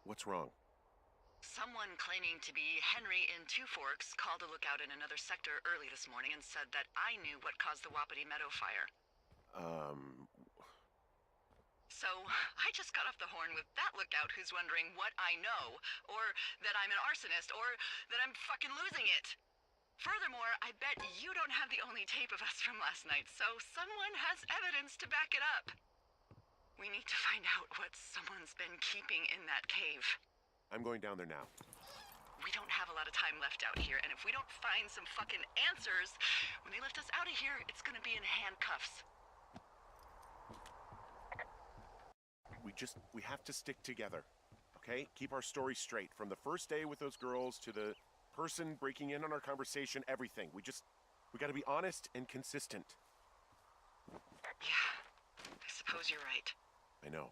What's wrong? Someone claiming to be Henry in Two Forks called a lookout in another sector early this morning and said that I knew what caused the Wapiti Meadow fire. So, I just got off the horn with that lookout who's wondering what I know, or that I'm an arsonist, or that I'm fucking losing it. Furthermore, I bet you don't have the only tape of us from last night, so someone has evidence to back it up. We need to find out what someone's been keeping in that cave. I'm going down there now. We don't have a lot of time left out here, and if we don't find some fucking answers, when they lift us out of here, it's gonna be in handcuffs. We have to stick together, okay? Keep our story straight. From the first day with those girls to the person breaking in on our conversation, everything. We gotta be honest and consistent. Yeah, I suppose you're right. I know.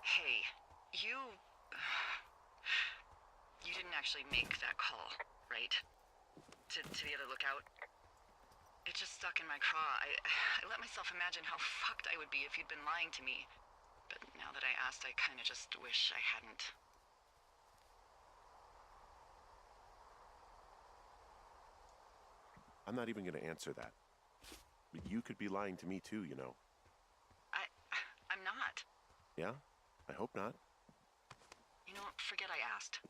Hey, you didn't actually make that call, right? To the other lookout? It just stuck in my craw. I let myself imagine how fucked I would be if you'd been lying to me. But now that I asked, I kinda just wish I hadn't. I'm not even gonna answer that. But you could be lying to me too, you know. I'm not. Yeah? I hope not. You know what? Forget I asked.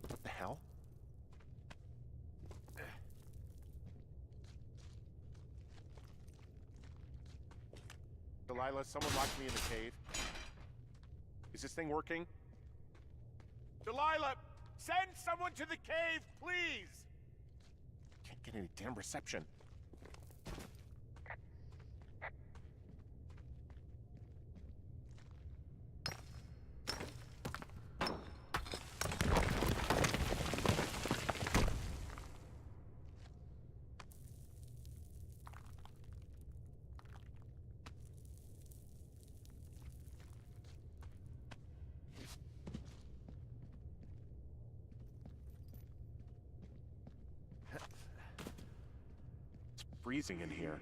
What the hell? Delilah, someone locked me in the cave. Is this thing working? Delilah! Send someone to the cave, please! Can't get any damn reception. Freezing in here.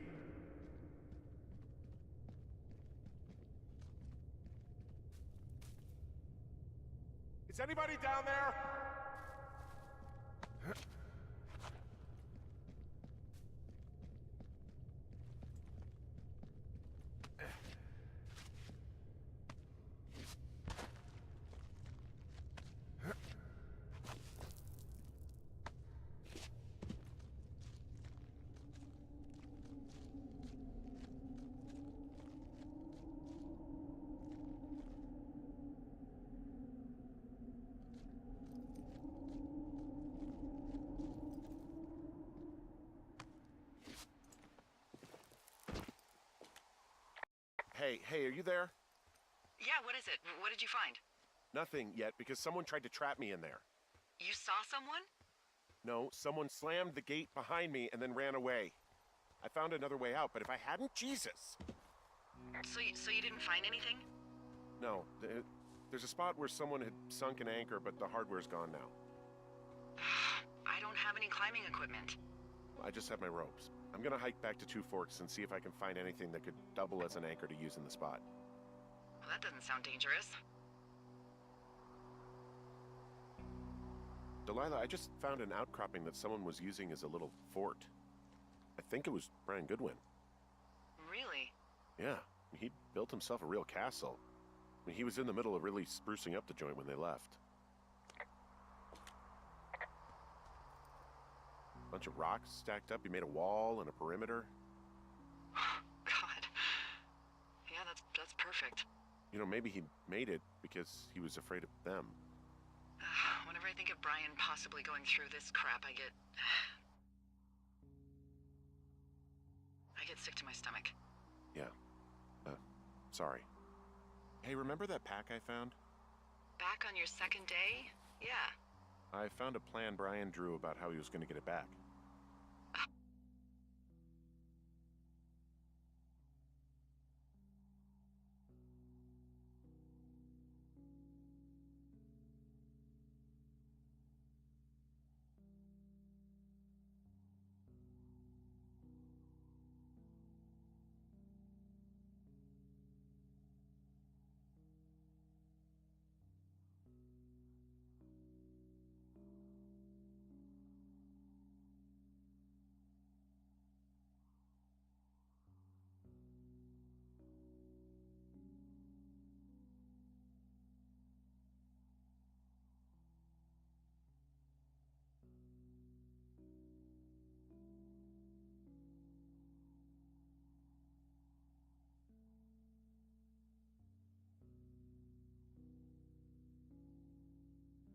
Is anybody down there? Hey, are you there? Yeah, what is it? What did you find? Nothing yet, because someone tried to trap me in there. You saw someone? No, someone slammed the gate behind me and then ran away. I found another way out, but if I hadn't, Jesus! So you didn't find anything? No, there's a spot where someone had sunk an anchor, but the hardware's gone now. I don't have any climbing equipment. I just have my ropes. I'm gonna hike back to Two Forks and see if I can find anything that could double as an anchor to use in the spot. Well, that doesn't sound dangerous. Delilah, I just found an outcropping that someone was using as a little fort. I think it was Brian Goodwin. Really? Yeah, he built himself a real castle. I mean, he was in the middle of really sprucing up the joint when they left. Bunch of rocks stacked up. He made a wall and a perimeter. God. Yeah, that's perfect. You know, maybe he made it because he was afraid of them. Whenever I think of Brian possibly going through this crap, I get sick to my stomach. Yeah. Sorry. Hey, remember that pack I found? Back on your second day? Yeah. I found a plan Brian drew about how he was going to get it back.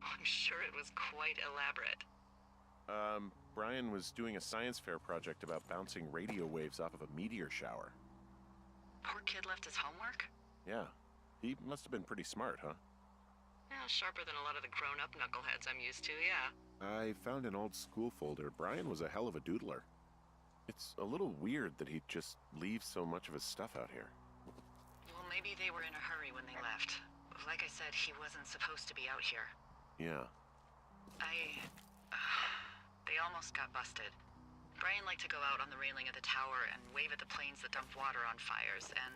I'm sure it was quite elaborate. Brian was doing a science fair project about bouncing radio waves off of a meteor shower. Poor kid left his homework? Yeah. He must have been pretty smart, huh? Yeah, sharper than a lot of the grown-up knuckleheads I'm used to, yeah. I found an old school folder. Brian was a hell of a doodler. It's a little weird that he'd just leave so much of his stuff out here. Well, maybe they were in a hurry when they left. Like I said, he wasn't supposed to be out here. Yeah. They almost got busted. Brian liked to go out on the railing of the tower and wave at the planes that dumped water on fires, and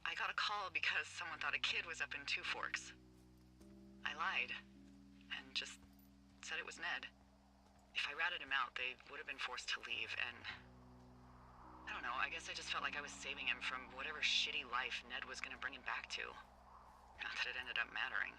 I got a call because someone thought a kid was up in Two Forks. I lied, and just said it was Ned. If I ratted him out, they would have been forced to leave, and I don't know, I guess I just felt like I was saving him from whatever shitty life Ned was gonna bring him back to. Not that it ended up mattering.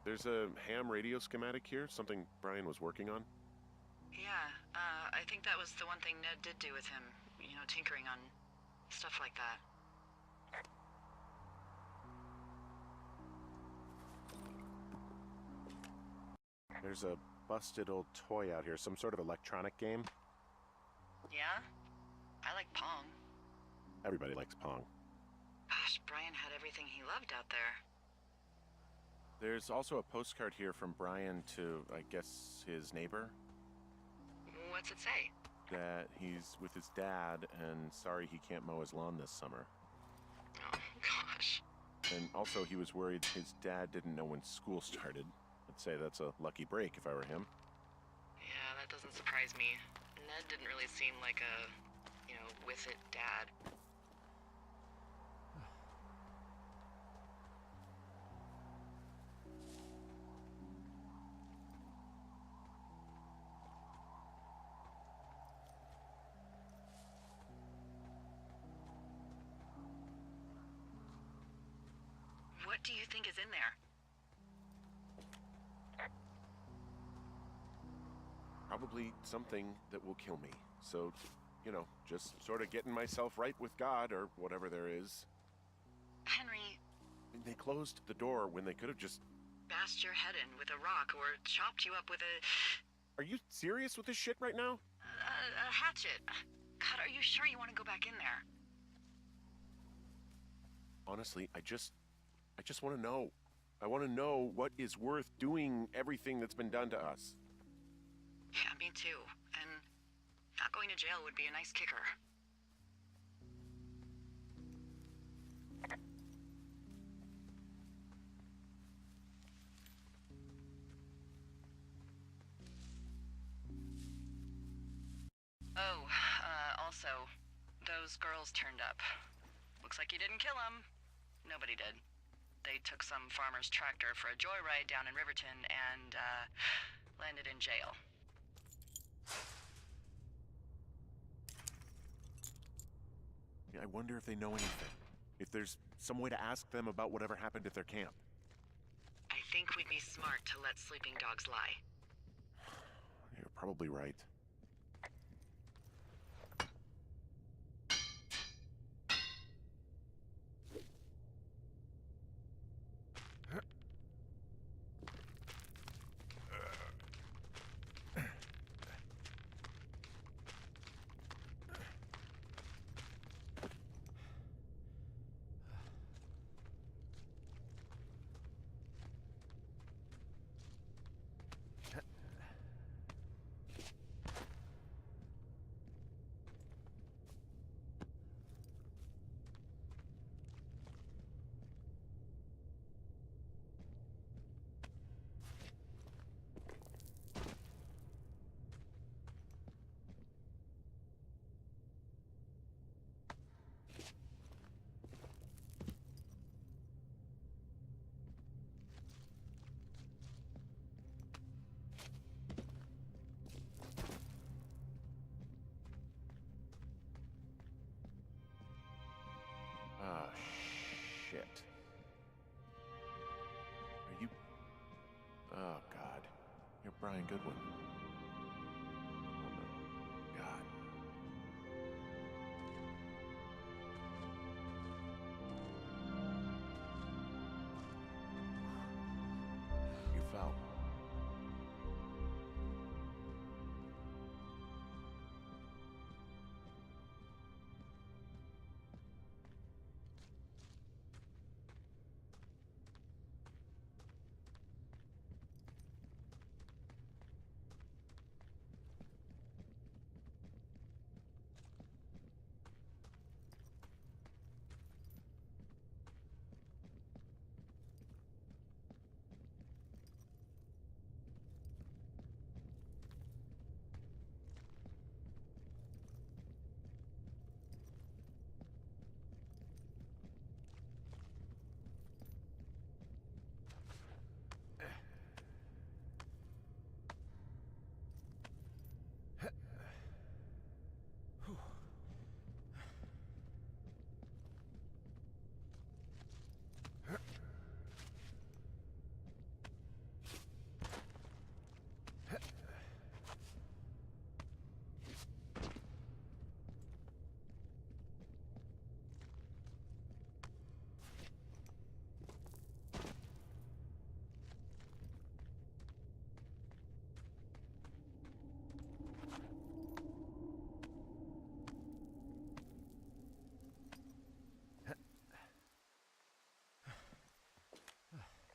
There's a ham radio schematic here, something Brian was working on. Yeah, I think that was the one thing Ned did do with him. You know, tinkering on stuff like that. There's a busted old toy out here, some sort of electronic game. Yeah? I like Pong. Everybody likes Pong. Gosh, Brian had everything he loved out there. There's also a postcard here from Brian to, I guess, his neighbor. What's it say? That he's with his dad and sorry he can't mow his lawn this summer. Oh, gosh. And also he was worried his dad didn't know when school started. I'd say that's a lucky break if I were him. Yeah, that doesn't surprise me. Ned didn't really seem like a, with it dad. What do you think is in there? probably something that will kill me. So, you know, just sort of getting myself right with God or whatever there is. Henry, They closed the door when they could have just... bashed your head in with a rock or chopped you up with a Are you serious with this shit right now? hatchet. God, are you sure you want to go back in there? Honestly, I just want to know. I want to know what is worth doing everything that's been done to us. Yeah, me too. And not going to jail would be a nice kicker. Oh, also, those girls turned up. Looks like you didn't kill them. Nobody did. They took some farmer's tractor for a joyride down in Riverton and, landed in jail. I wonder if they know anything. If there's some way to ask them about whatever happened at their camp. I think we'd be smart to let sleeping dogs lie. You're probably right. Ah, shit. Are you... Oh, God. You're Brian Goodwin. Oh, no. God. You fell.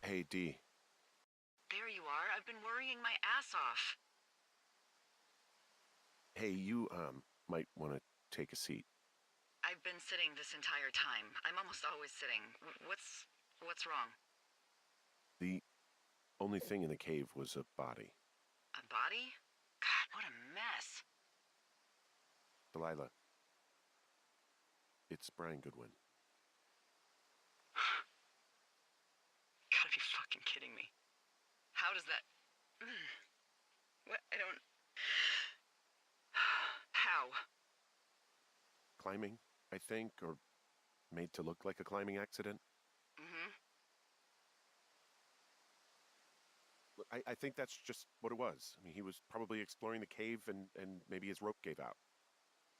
Hey, D. There you are. I've been worrying my ass off. Hey, you, might want to take a seat. I've been sitting this entire time. I'm almost always sitting. What's wrong? The only thing in the cave was a body. A body? God, what a mess. Delilah. It's Brian Goodwin. Gotta be fucking kidding me. How does that... What? I don't... How? Climbing, I think, or made to look like a climbing accident. Mm-hmm. I think that's just what it was. I mean, he was probably exploring the cave and maybe his rope gave out.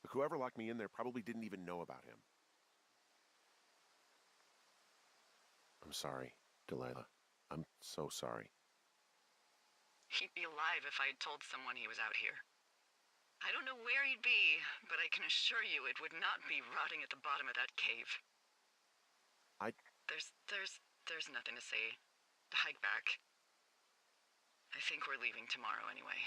But whoever locked me in there probably didn't even know about him. I'm sorry, Delilah. I'm so sorry. He'd be alive if I had told someone he was out here. I don't know where he'd be, but I can assure you it would not be rotting at the bottom of that cave. There's nothing to say. Hike back. I think we're leaving tomorrow anyway.